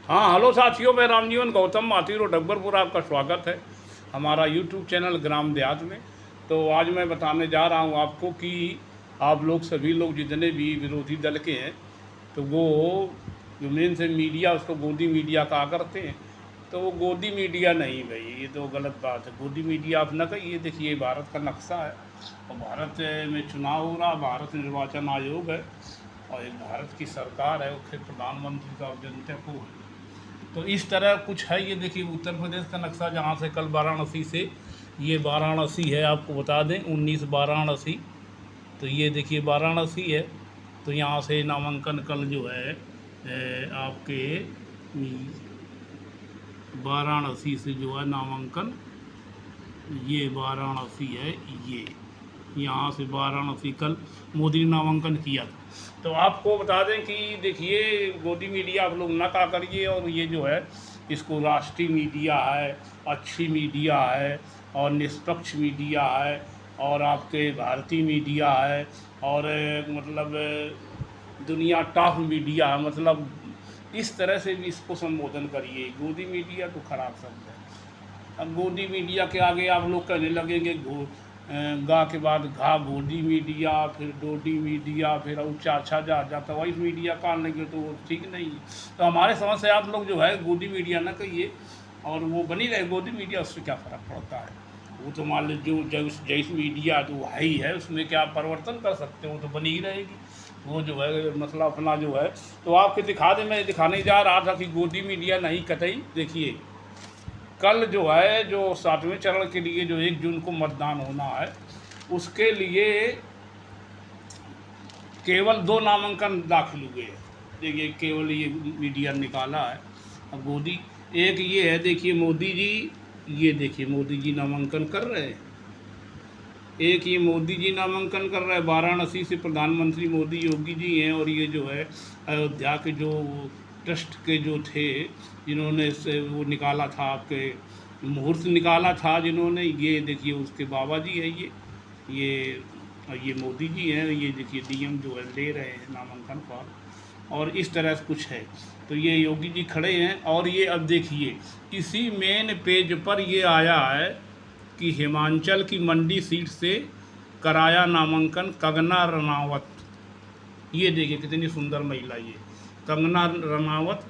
हाँ हेलो साथियों, मैं रामजीवन गौतम माथुर और अकबरपुर, आपका स्वागत है हमारा यूट्यूब चैनल ग्राम देहात में। तो आज मैं बताने जा रहा हूँ आपको कि आप लोग सभी लोग जितने भी विरोधी दल के हैं, तो वो जो मेन से मीडिया उसको गोदी मीडिया कहा करते हैं। तो वो गोदी मीडिया नहीं भाई, ये तो गलत बात है। गोदी मीडिया आप न कहिए। देखिए भारत का नक्शा है और भारत में चुनाव हो रहा, भारत निर्वाचन आयोग है और एक भारत की सरकार है, उसके प्रधानमंत्री का जनता को है। तो इस तरह कुछ है। ये देखिए उत्तर प्रदेश का नक्शा, जहाँ से कल वाराणसी से, ये वाराणसी है, आपको बता दें 19 वाराणसी। तो ये देखिए वाराणसी है। तो यहाँ से नामांकन कल जो है आपके वाराणसी से जो है नामांकन, ये वाराणसी है, ये यहाँ से वाराणसी कल मोदी ने नामांकन किया था। तो आपको बता दें कि देखिए गोदी मीडिया आप लोग ना कहा करिए, और ये जो है इसको राष्ट्रीय मीडिया है, अच्छी मीडिया है और निष्पक्ष मीडिया है और आपके भारतीय मीडिया है और मतलब दुनिया टॉप मीडिया है। मतलब इस तरह से भी इसको संबोधन करिए। गोदी मीडिया तो खराब शब्द है। अब गोदी मीडिया के आगे आप लोग कहने लगेंगे गा के बाद घा गोदी मीडिया, फिर डोडी मीडिया, फिर ऊँचा अच्छा जा जाता वही मीडिया का लेंगे तो वो ठीक नहीं है। तो हमारे समझ से आप लोग जो है गोदी मीडिया ना कहिए और वो बनी रहे गोदी मीडिया, उससे क्या फ़र्क पड़ता है। वो तो मान लीजिए जो जैसी मीडिया तो है ही है, उसमें क्या परिवर्तन कर सकते हो, वो तो बनी ही रहेगी। वो जो है मतलब अपना जो है तो आपके दिखा दें। मैं दिखाने जा रहा था कि गोदी मीडिया नहीं कतई। देखिए कल जो है जो 7वें चरण के लिए जो 1 जून को मतदान होना है, उसके लिए केवल 2 नामांकन दाखिल हुए हैं। देखिए केवल ये मीडिया निकाला है। अब गोदी एक ये है, देखिए मोदी जी, ये देखिए मोदी जी नामांकन कर रहे हैं। एक ये मोदी जी नामांकन कर रहे हैं, वाराणसी से प्रधानमंत्री मोदी योगी जी हैं। और ये जो है अयोध्या के जो ट्रस्ट के जो थे जिन्होंने से वो निकाला था, आपके मुहूर्त निकाला था जिन्होंने, ये देखिए उसके बाबा जी है, ये मोदी जी हैं। ये देखिए डीएम जो है ले रहे हैं नामांकन फॉर्म, और इस तरह से कुछ है। तो ये योगी जी खड़े हैं और ये अब देखिए इसी मेन पेज पर ये आया है कि हिमाचल की मंडी सीट से कराया नामांकन कंगना रनावत। ये देखिए कितनी सुंदर महिला, ये कंगना रनावत,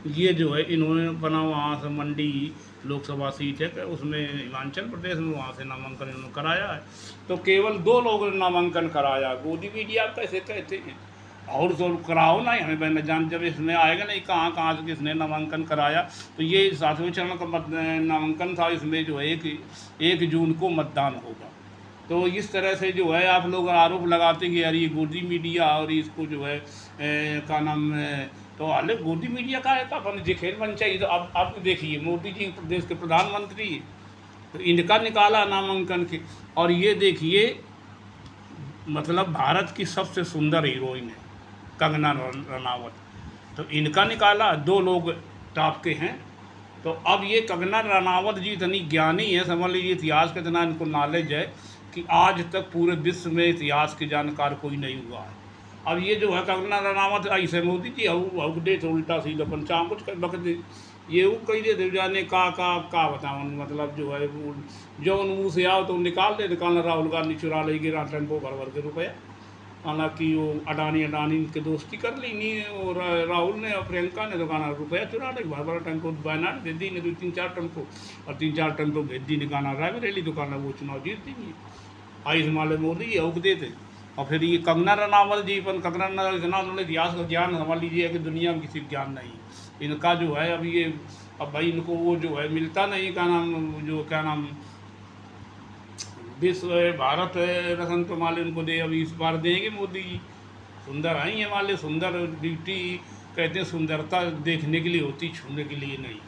ये जो है इन्होंने बना वहाँ से मंडी लोकसभा सीट है उसमें हिमाचल प्रदेश में, वहाँ से नामांकन इन्होंने कराया है। तो केवल 2 लोगों ने नामांकन कराया। गोदी मीडिया आप कैसे कहते हैं? और तो कराओ ना, हमें मैं जान जब इसमें आएगा नहीं कहाँ कहाँ से किसने नामांकन कराया। तो ये 7वें चरण का नामांकन था, इसमें जो है 1 जून को मतदान होगा। तो इस तरह से जो है आप लोग आरोप लगाते हैं कि यार ये गोदी मीडिया और इसको जो है का नाम तो हाल गोदी मीडिया का है तो अपन जिखेल बन चाहिए। तो अब आप देखिए मोदी जी प्रदेश के प्रधानमंत्री, तो इनका निकाला नामांकन के। और ये देखिए मतलब भारत की सबसे सुंदर हीरोइन है कंगना रनावत, तो इनका निकाला। 2 लोग टॉप के हैं। तो अब ये कंगना रनावत जी इतनी ज्ञानी है, समझ लीजिए इतिहास का इतना इनको नॉलेज है कि आज तक पूरे विश्व में इतिहास के जानकार कोई नहीं हुआ है। अब ये जो है कंगना रनावत ऐसे मोदी जी दे तो उल्टा सीधा पंचा कुछ कर ये वो कही दे जाने का बताओ। मतलब जो है वो जो मुँह से आओ तो निकाल दे। दुकान राहुल गांधी चुरा लेगी टेम्पो भर के रुपया। हालांकि वो अडानी के दोस्ती कर ली नहीं, और राहुल ने और प्रियंका ने दुकान रुपया चुरा ले भर टेम्पो बैना भेज दी नहीं 2-3-4 टेम्पो, और 3-4 टेम्पो भेज दी निकाना रायबरेली दुकान वो चुनाव जीत देंगी। आई माले मोदी औक देते। और फिर ये कंगना रनावत जी पर कंगना रनावत इतना उन्होंने इतिहास का ज्ञान समझ लीजिए कि दुनिया में किसी ज्ञान नहीं इनका जो है। अब ये अब भाई इनको वो जो है मिलता नहीं, का नाम जो क्या नाम विश्व भारत रत्न तो माले उनको दे, अभी इस बार देंगे मोदी जी। सुंदर आई है माले, सुंदर ड्यूटी कहते हैं सुंदरता देखने के लिए होती, छूने के लिए नहीं।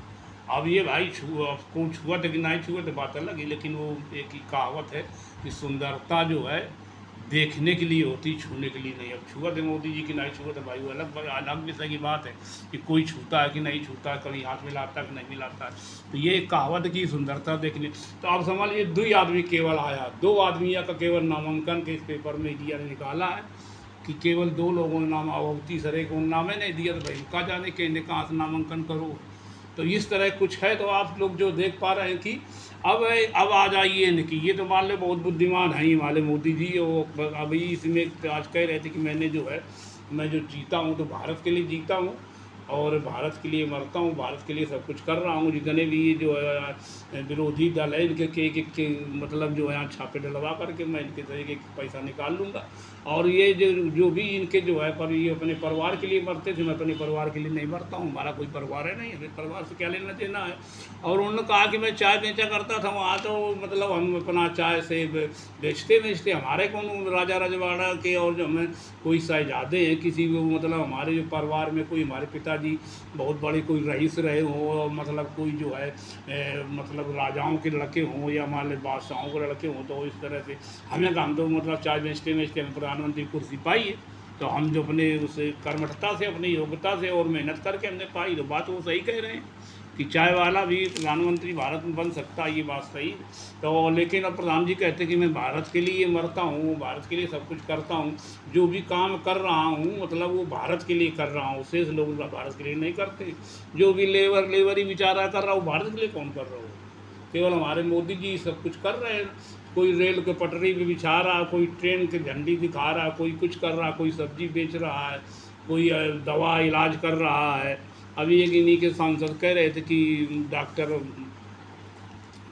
अब ये भाई कौन छुआ तो कि नहीं छुआ तो बात अलग है, लेकिन वो एक ही कहावत है कि सुंदरता जो है देखने के लिए होती, छूने के लिए नहीं। अब छुआ थे मोदी जी की नहीं छुआ तो भाई वो अलग विषय की बात है कि कोई छूता है कि नहीं छूता है, कभी हाथ मिलाता है कि नहीं मिलाता है। तो ये एक कहावत की सुंदरता देखने। तो आप समझ लीजिए 2 आदमी केवल आया, 2 आदमी का केवल नामांकन के इस पेपर में मीडिया ने निकाला है कि केवल 2 लोगों ने नाम और तीसरे को नाम ही नहीं दिया, तो भाई कहाँ जाने के इन्हें कहाँ से नामांकन करो। तो इस तरह कुछ है। तो आप लोग जो देख पा रहे हैं कि अब आ जाइए इनकी, ये तो मान लो बहुत बुद्धिमान हैं हमारे मोदी जी। वो अभी इसमें आज कह रहे थे कि मैंने जो है, मैं जो जीता हूँ तो भारत के लिए जीता हूँ और भारत के लिए मरता हूँ, भारत के लिए सब कुछ कर रहा हूँ। जितने भी जो है विरोधी दल है इनके के मतलब जो है यहाँ छापे डलवा करके मैं इनके तरीके पैसा निकाल लूँगा। और ये जो भी इनके जो है पर ये अपने परिवार के लिए मरते थे, मैं अपने परिवार के लिए नहीं मरता हूँ। हमारा कोई परिवार है नहीं, हमें परिवार से क्या लेना देना है। और उन्होंने कहा कि मैं चाय बेचा करता था वहाँ, तो मतलब हम अपना चाय से बेचते हमारे कौन राजा रजवाड़ा के और जो हमें कोई साहिबजादे हैं किसी को, मतलब हमारे जो परिवार में कोई हमारे पिताजी बहुत बड़े कोई रईस रहे हों, मतलब कोई जो है मतलब राजाओं के लड़के हों या हमारे बादशाहों के लड़के हों, तो इस तरह से हमें काम तो मतलब चाय बेचते हमें प्रधानमंत्री कुर्सी पाई है। तो हम जो अपने उस कर्मठता से अपनी योग्यता से और मेहनत करके हमने पाई, तो बात वो सही कह रहे हैं कि चाय वाला भी प्रधानमंत्री भारत में बन सकता है, ये बात सही। तो लेकिन अब प्रधान जी कहते हैं कि मैं भारत के लिए मरता हूँ, भारत के लिए सब कुछ करता हूँ, जो भी काम कर रहा हूँ मतलब वो भारत के लिए कर रहा हूँ। शेष लोग भारत के लिए नहीं करते। जो भी लेबर ही बेचारा कर रहा हूँ, भारत के लिए कौन कर रहा हो। केवल हमारे मोदी जी सब कुछ कर रहे हैं। कोई रेल के पटरी पे बिछा रहा है, कोई ट्रेन की झंडी दिखा रहा है, कोई कुछ कर रहा है, कोई सब्जी बेच रहा है, कोई दवा इलाज कर रहा है। अभी एक इन्हीं के सांसद कह रहे थे कि डॉक्टर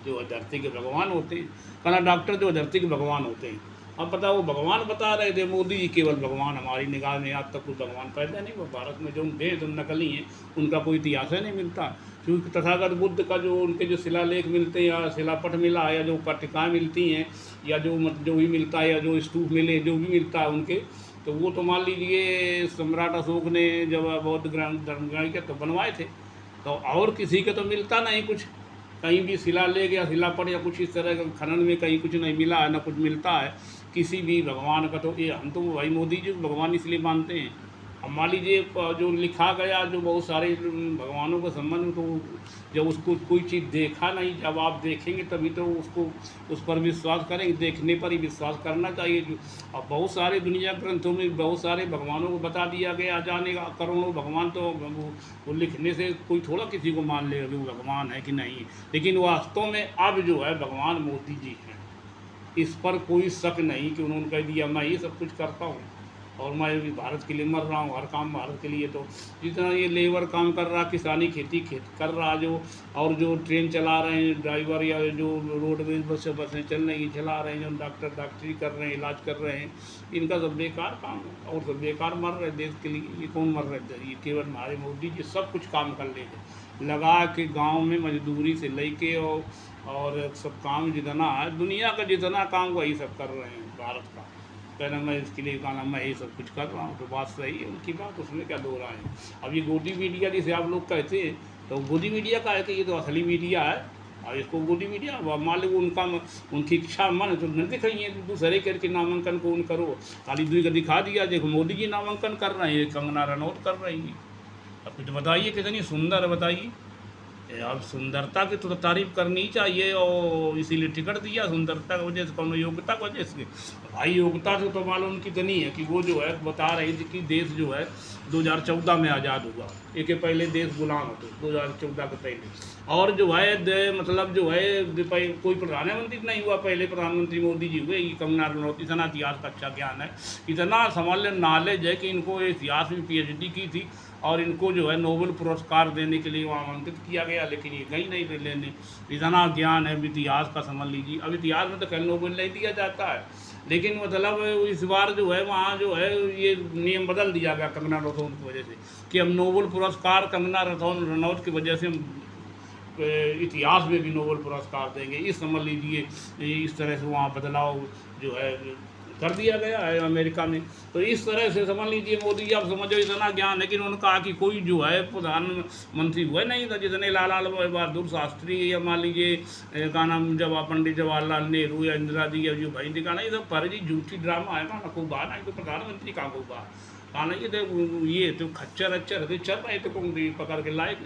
जो धरती के भगवान होते हैं, कहना डॉक्टर जो धरती के भगवान होते हैं। अब पता वो भगवान बता रहे थे मोदी जी, केवल भगवान हमारी निगाह में आज तक कोई भगवान पैदा नहीं हुआ। भारत में जो थे तो नकली हैं, उनका कोई इतिहास ही नहीं मिलता। क्योंकि तथागत बुद्ध का जो उनके जो शिलालेख मिलते हैं या शिलापट मिला है या जो पट्टिकाएँ मिलती हैं या जो भी मिलता है या जो स्तूप मिले जो भी मिलता है उनके, तो वो तो मान लीजिए सम्राट अशोक ने जब बौद्ध धर्मग्रहण के तो बनवाए थे। तो और किसी के तो मिलता नहीं कुछ, कहीं भी शिलालेख या शिलापट या कुछ इस तरह का खनन में कहीं कुछ नहीं मिला है, ना कुछ मिलता है किसी भी भगवान का। तो ये हम तो भाई मोदी जी को भगवान इसलिए मानते हैं। अब मान लीजिए जो लिखा गया जो बहुत सारे भगवानों के संबंध में, तो जब उसको कोई चीज़ देखा नहीं, जब आप देखेंगे तभी तो उसको उस पर विश्वास करेंगे, देखने पर ही विश्वास करना चाहिए। अब बहुत सारे दुनिया ग्रंथों में बहुत सारे भगवानों को बता दिया गया, जाने का करोड़ों भगवान, तो वो लिखने से कोई थोड़ा किसी को मान लेगा कि वो भगवान है कि नहीं। लेकिन वास्तव में अब जो है भगवान मोदी जी हैं, इस पर कोई शक नहीं कि उन्होंने कह दिया मैं ये सब कुछ करता हूँ और मैं भी भारत के लिए मर रहा हूँ, हर काम भारत के लिए। तो जितना ये लेबर काम कर रहा, किसानी खेती कर रहा जो, और जो ट्रेन चला रहे हैं ड्राइवर या जो रोडवेज बसें चल रही चला रहे हैं, जो डॉक्टरी कर रहे हैं, इलाज कर रहे हैं, इनका सब बेकार काम है और सब बेकार मर रहे देश के लिए। ये कौन मर रहे थे? ये केवल हमारे मोदी जी सब कुछ काम कर लेते लगा के गाँव में मजदूरी से लेके और सब काम जितना है दुनिया का जितना काम वही सब कर रहे हैं भारत का। कहना मैं इसके लिए कहना मैं ये सब कुछ कर रहा हूँ, तो बात सही है उनकी बात, उसमें क्या दो रहा है। अब ये गोदी मीडिया जिसे आप लोग कहते हैं, तो गोदी मीडिया का है कि ये तो असली मीडिया है और इसको गोदी मीडिया मान लो उनकी इच्छा मन तो नहीं दिखाइए दूसरे करके नामांकन को उन करो। खाली दुई का दिखा दिया, देखो मोदी जी नामांकन कर रहे हैं, कंगना रनौत कर रही है। अब कुछ बताइए कितनी सुंदर है बताइए। अब सुंदरता की तो तारीफ करनी ही चाहिए और इसीलिए टिकट दिया सुंदरता की वजह से, कौन योग्यता की वजह से। भाई योग्यता से तो मालूम कितनी है कि वो जो है बता रही थी कि देश जो है 2014 में आज़ाद हुआ, एक पहले देश गुलाम होते 2014 के पहले। और जो है मतलब जो है कोई प्रधानमंत्री नहीं हुआ, पहले प्रधानमंत्री मोदी जी हुए। ये कंगना रनौत इतना इतिहास का अच्छा ज्ञान है, इतना समझ नॉलेज है कि इनको इतिहास में PhD की थी और इनको जो है नोबेल पुरस्कार देने के लिए वहाँ आमंत्रित किया गया, लेकिन ये गई नहीं लेने। इतना ज्ञान है इतिहास का समझ लीजिए। अब इतिहास में तो खैर नोबेल नहीं दिया जाता है, लेकिन मतलब इस बार जो है वहाँ जो है ये नियम बदल दिया गया कंगना रनौत की वजह से कि अब नोबेल पुरस्कार कंगना रनौत की वजह से इतिहास में भी नोबेल पुरस्कार देंगे। इस समझ लीजिए इस तरह से वहाँ बदलाव जो है कर दिया गया है अमेरिका में। तो इस तरह से समझ लीजिए मोदी जी आप समझो इतना ज्ञान है कि उन्होंने कहा कि कोई जो है प्रधानमंत्री हुआ नहीं था जितने लाला बहादुर शास्त्री या मान लीजिए का नाम पंडित जवाहरलाल नेहरू या इंदिरा जी या जो भाई दिखाना, ये सब फर्जी झूठी ड्रामा है ना खूब बात नहीं। तो प्रधानमंत्री कहाँ खूब बात कहा ना, ये तो खच्चर अच्छर चल रहे तो कौन पकड़ के लाए।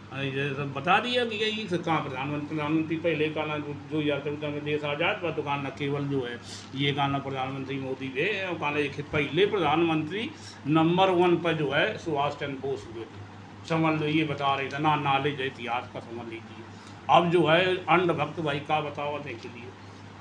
ये सब बता दिया कि यही से कहाँ प्रधानमंत्री पहले का ना जो यार चौदह में देश आज़ाद हुआ तो कहा ना केवल जो है ये गाना प्रधानमंत्री मोदी वे और कहा एक पहले प्रधानमंत्री नंबर 1 पर जो है सुभाष चंद्र बोस हुए थे। समझ लो ये बता रहे थे ना, नॉलेज है इतिहास का समझ लीजिए। अब जो है अंधभक्त भाई का बताओ के लिए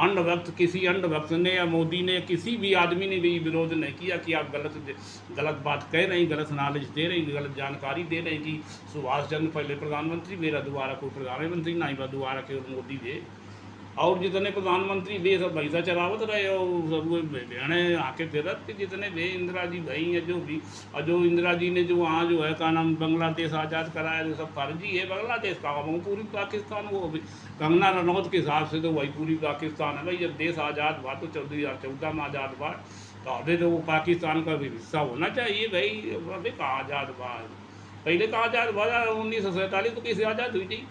अंधभक्त किसी अंधभक्त ने या मोदी ने किसी भी आदमी ने भी विरोध नहीं किया कि आप गलत बात कह रहे हैं, गलत नॉलेज दे रहे हैं, गलत जानकारी दे रहे हैं कि सुभाष चंद्र पहले प्रधानमंत्री मेरा दोबारा कोई प्रधानमंत्री ना ही दोबारा केवल मोदी दे। और जितने प्रधानमंत्री वे सब पैसा चलावत रहे और सब भेड़े आके फिरत कि जितने वे इंदिरा जी भाई हैं जो भी, और जो इंदिरा जी ने जो वहाँ जो है का नाम बांग्लादेश आज़ाद कराया जो सब फर्जी है बांग्लादेश का, वो पूरी पाकिस्तान वो भी कंगना रनौत के हिसाब से तो वही पूरी पाकिस्तान है भाई। जब देश आज़ाद हुआ तो 2014 में आज़ाद हुआ तो अभी तो वो पाकिस्तान का भी हिस्सा होना चाहिए भाई। अभी कहाँ आज़ाद हुआ, पहले कहाँ आज़ाद हुआ, 1947 तो कैसे आज़ाद हुई थी।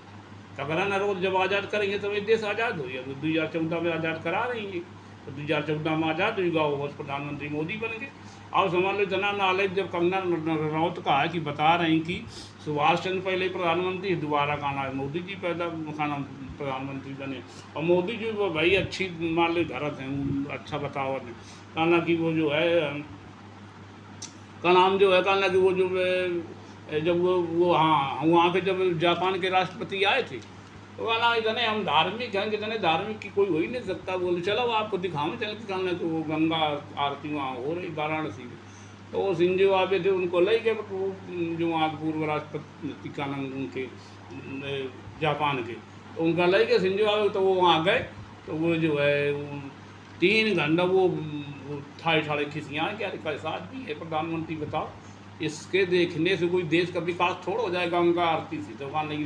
कगरा न रोज जब आज़ाद करेंगे तो देश आज़ाद हुई। अब 2014 में आज़ाद करा रही है तो 2014 में आज़ाद हुई गाँव बस प्रधानमंत्री मोदी बन गए। अब समझ लो इतना नॉलेज जब कंगना रनौत का है कि बता रहे हैं कि सुभाष चंद्र पहले प्रधानमंत्री दोबारा का नाम मोदी जी पैदा खाना प्रधानमंत्री बने। और मोदी जी वो भाई अच्छी मान लो धरत हैं, अच्छा बताओ नहीं कहना कि वो जो है का नाम जो है कहना कि वो जो जब वो हाँ वहाँ पे जब जापान के राष्ट्रपति आए थे तो कहना इतने हम धार्मिक हैं, कितने धार्मिक की कोई हो ही नहीं सकता। बोले चलो आपको दिखाऊँ चल के कहना कि वो गंगा आरती वहाँ हो रही वाराणसी में। तो वो सिंजो आबे थे उनको ले गए जो वहाँ पूर्व राष्ट्रपति का नाम उनके जापान के, तो उनका ले गए सिंजो आबे। तो वो वहाँ गए तो वो जो है 3 घंटा वो ठाड़े ठाड़े खिसियाँ क्या कैसा आदमी है प्रधानमंत्री बताओ, इसके देखने से कोई देश का विकास थोड़ा हो जाएगा गंगा आरती से। तो वहाँ नहीं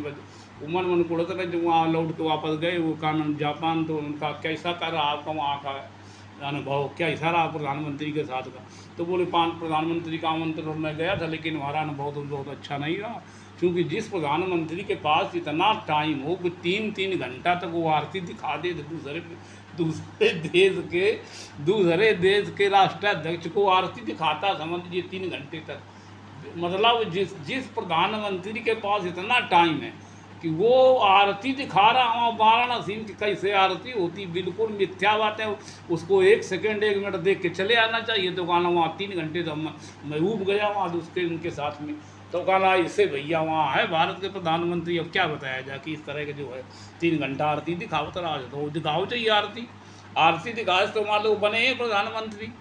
उमन मन को लगता है जब वहाँ लौट के वापस गए वो कानून जापान, तो उनका कैसा कर रहा आपका वहाँ का अनुभव कैसा रहा प्रधानमंत्री के साथ का। तो बोले 5 प्रधानमंत्री का आमंत्रण में गया था लेकिन हमारा अनुभव तो बहुत अच्छा नहीं रहा, क्योंकि जिस प्रधानमंत्री के पास इतना टाइम हो कि 3-3 घंटा तक वो आरती दिखा दे दूसरे देश के राष्ट्राध्यक्ष को आरती दिखाता समझ लीजिए 3 घंटे तक। मतलब जिस प्रधानमंत्री के पास इतना टाइम है कि वो आरती दिखा रहा हूँ वाराणसी की कैसे आरती होती, बिल्कुल मिथ्या बात है। उसको 1 सेकंड 1 मिनट देख के चले आना चाहिए। तो कहना वहाँ 3 घंटे तो मैं ऊब गया वहाँ उसके उनके साथ में। तो कहना इससे भैया वहाँ है भारत के प्रधानमंत्री, अब क्या बताया जाए कि इस तरह के जो है 3 घंटा आरती दिखावत रहा है। तो दिखाओ चाहिए आरती दिखाए तो मान लो बने हैं प्रधानमंत्री।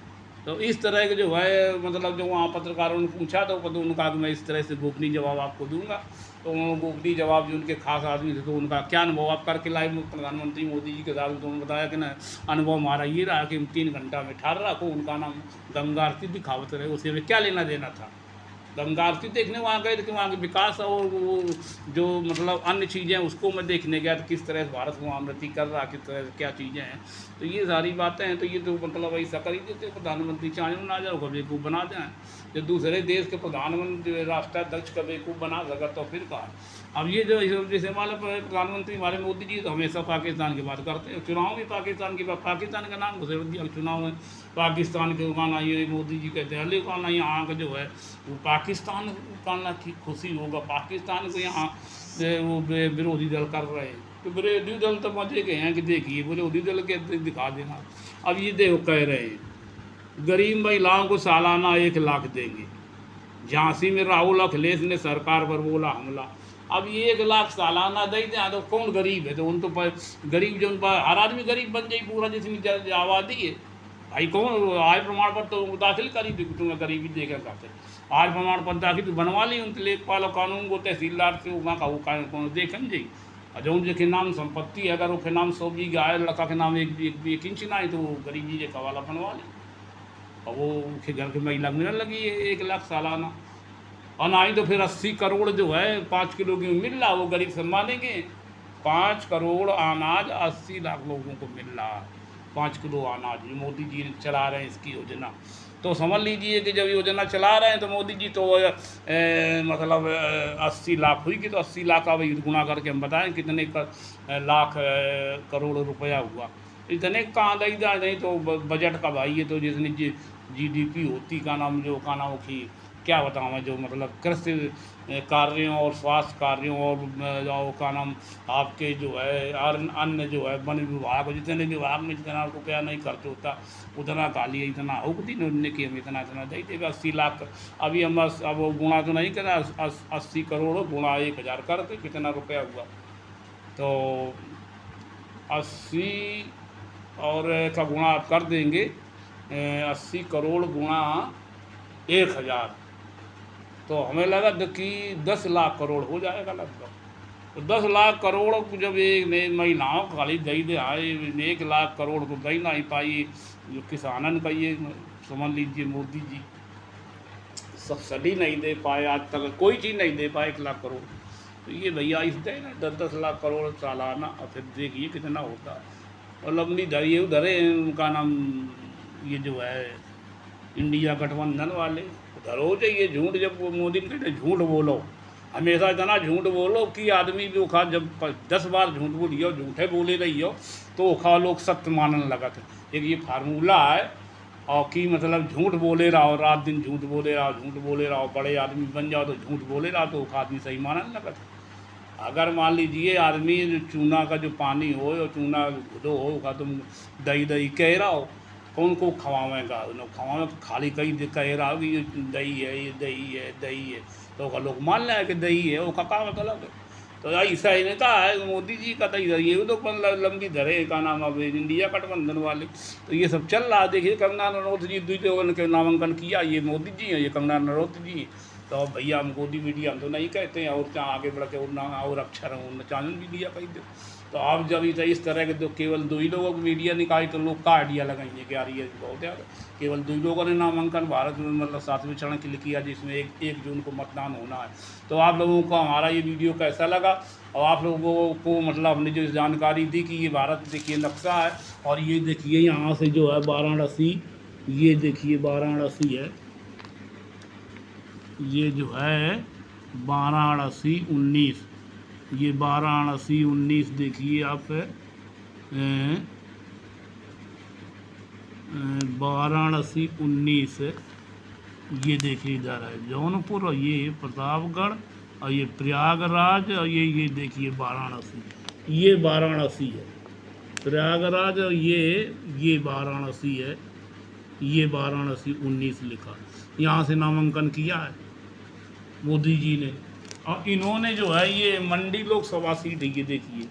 तो इस तरह के जो है मतलब जो वहाँ पत्रकारों ने पूछा तो उनका मैं इस तरह से गोपनीय जवाब आपको दूंगा। तो गोपनीय जवाब जो उनके खास आदमी थे तो उनका क्या अनुभव आप करके लाए प्रधानमंत्री मोदी जी के साथ, तो उन्होंने बताया कि ना अनुभव हमारा ये रहा कि 3 घंटा में ठहर रखो उनका नाम गंगा आरती दिखावत रहे, उसे में क्या लेना देना था। गंगा आरती देखने वहाँ गए थे कि वहाँ के विकास और वो जो मतलब अन्य चीज़ें उसको मैं देखने गया तो किस तरह से भारत वहाँ उन्नति कर रहा, किस तरह से क्या चीज़ें हैं। तो ये सारी बातें हैं। तो ये तो मतलब ऐसा कर ही देते प्रधानमंत्री चाहे ना जाओ कभी बेवकूफ़ बना दें। जब दूसरे देश के प्रधानमंत्री राष्ट्राध्यक्ष का बेवकूफ़ बना सका तो फिर कहा। अब ये जो जैसे हमारे प्रधानमंत्री हमारे मोदी जी तो हमेशा पाकिस्तान की बात करते हैं, चुनाव भी पाकिस्तान की बात, पाकिस्तान का नाम घुसेड़ दिया चुनाव में पाकिस्तान के उगाना। ये मोदी जी कहते हैं अली उगाना यहाँ का जो है वो पाकिस्तान उगाना की खुशी होगा, पाकिस्तान को यहाँ वो विरोधी दल कर रहे हैं। तो विरोधी दल तो मजे के हैं कि देखिए विरोधी दल के दिखा देना। अब ये देखो कह रहे हैं गरीब महिलाओं को सालाना 1 लाख देंगे। झांसी में राहुल अखिलेश ने सरकार पर बोला हमला। अब ये 1 लाख सालाना दे दें तो कौन गरीब है, तो उन तो गरीब जो उन पर हर आदमी गरीब बन जाए पूरा जितनी आबादी है भाई। कौन आय प्रमाण पत्र तो दाखिल करी थी तुम्हें गरीबी देखे करते आय प्रमाण पत्र दाखिल बनवा ली उनके लेखपाल कानून को तहसीलदार से वहाँ का वो कौन देखें जी। और जो उनके नाम संपत्ति है अगर उसके नाम 100 बीघा है, लड़का के नाम 1 इंच ना है तो वो गरीबी का वाला बनवा ली और वो उसके घर की महिला मिलने लगी है 1 लाख सालाना। और ना ही तो फिर 80 करोड़ जो है 5 किलो की मिल रहा वो गरीब से मानेंगे। 5 करोड़ अनाज 80 लाख लोगों को मिल रहा है, 5 किलो अनाज मोदी जी चला रहे हैं इसकी योजना। तो समझ लीजिए कि जब योजना चला रहे हैं तो मोदी जी तो मतलब 80 लाख हुई कि तो 80 लाख का भाई गुणा करके हम बताएं कितने लाख करोड़ रुपया हुआ। इतने कहाँ दई नहीं तो बजट का भाई है तो जितनी GDP होती का नाम की क्या बताऊँ मैं, जो मतलब कृषि कार्यों और स्वास्थ्य कार्यों और जो का नाम आपके जो है और अन्य जो है वन विभाग, जितने विभाग में जितना रुपया नहीं खर्च होता उतना का लिए इतना हुक दी उन्होंने कि हम इतना इतना दे देगा 80 लाख। अभी हम अब वो गुणा तो नहीं करा, 80 करोड़ गुणा 1000 कर दे कितना रुपया हुआ, तो 80 और का गुणा आप कर देंगे 80 करोड़ गुणा 1000, तो हमें लगा कि 10 लाख करोड़ हो जाएगा लगभग। तो 10 लाख करोड़ को जब एक महिलाओं को खाली दई दे आए, 1 लाख करोड़ को दई नहीं पाई जो किसानन का, ये समझ लीजिए मोदी जी सब्सिडी नहीं दे पाए, आज तक कोई चीज़ नहीं दे पाए 1 लाख करोड़। तो ये भैया इस दे ना 10-10 लाख करोड़ सालाना, और फिर देखिए कितना होता है। और लंबी धरिए उधरे उनका नाम ये जो है इंडिया गठबंधन वाले धरो चाहिए झूठ, जब वो मोदी ने कहते झूठ बोलो, हमेशा इतना झूठ बोलो कि आदमी भी उखा जब 10 बार झूठ बोलियो, झूठे बोले रही हो तो उखा लोग सत्य मानने लगा थे। एक ये फार्मूला है, और कि मतलब झूठ बोले रहो, रात दिन झूठ बोले रहो, झूठ बोले रहो, बड़े आदमी बन जाओ तो झूठ बोले रहो, तो उखा आदमी सही मानने लगा था। अगर मान लीजिए आदमी चूना का जो पानी हो और चूना घुदो हो उखा तुम दही दही कह रहा हो, कौन को खवावेगा, खवावे खाली कहीं कह रहा हो कि ये दही है, ये दही है, दही है, तो लोग मान लें कि दही है, वो का मतलब है। तो ऐसा ही नहीं कहा है मोदी जी का, तो ये तो लंबी धरे का नाम अब इंडिया गठबंधन वाले, तो ये सब चल रहा है। देखिए कंगना रनौत जी द्वितीय के नामांकन किया, ये मोदी जी हैं, ये कंगना रनौत जी। तो भैया हम गोदी मीडिया हम तो नहीं कहते हैं, और चाहे आगे बढ़ के और अक्षर हो चैनल मीडिया कही दो। तो आप जब इस तरह के तो केवल 2 ही लोगों की मीडिया निकाली तो लोग का आइडिया लगाएंगे कि यार ये बहुत ज़्यादा, केवल 2 ही लोगों ने नामांकन भारत में मतलब 7वें चरण के लिए किया, जिसमें 1 जून को मतदान होना है। तो आप लोगों को हमारा ये वीडियो कैसा लगा, और आप लोगों को मतलब हमने जो जानकारी दी कि ये भारत देखिए नक्शा है, और ये देखिए यहाँ से जो है वाराणसी, ये देखिए वाराणसी है, ये जो है वाराणसी 19, ये वाराणसी 19 देखिए आप, वाराणसी 19, ये देखिए इधर है जौनपुर, और ये प्रतापगढ़, और ये प्रयागराज, और ये देखिए वाराणसी, ये वाराणसी है प्रयागराज, और ये वाराणसी है, ये वाराणसी 19 लिखा, यहाँ से नामांकन किया है मोदी जी ने। और इन्होंने जो है ये मंडी लोकसभा सीट, ये देखिए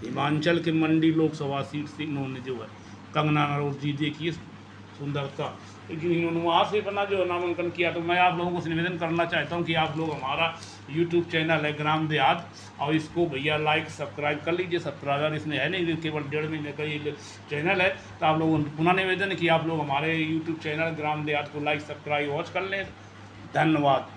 हिमाचल के मंडी लोकसभा सीट से इन्होंने जो है कंगना रनौत जी देखिए सुंदरता, लेकिन इन्होंने वहाँ से अपना जो नामांकन किया। तो मैं आप लोगों से निवेदन करना चाहता हूँ कि आप लोग हमारा यूट्यूब चैनल है ग्राम देहात, और इसको भैया लाइक सब्सक्राइब कर लीजिए। सब्सक्राइबर इसमें है नहीं, केवल 1.5 महीने का ये चैनल है। तो आप लोगों पुनः निवेदन है कि आप लोग हमारे यूट्यूब चैनल ग्राम देहात को लाइक सब्सक्राइब वॉच कर लें। धन्यवाद।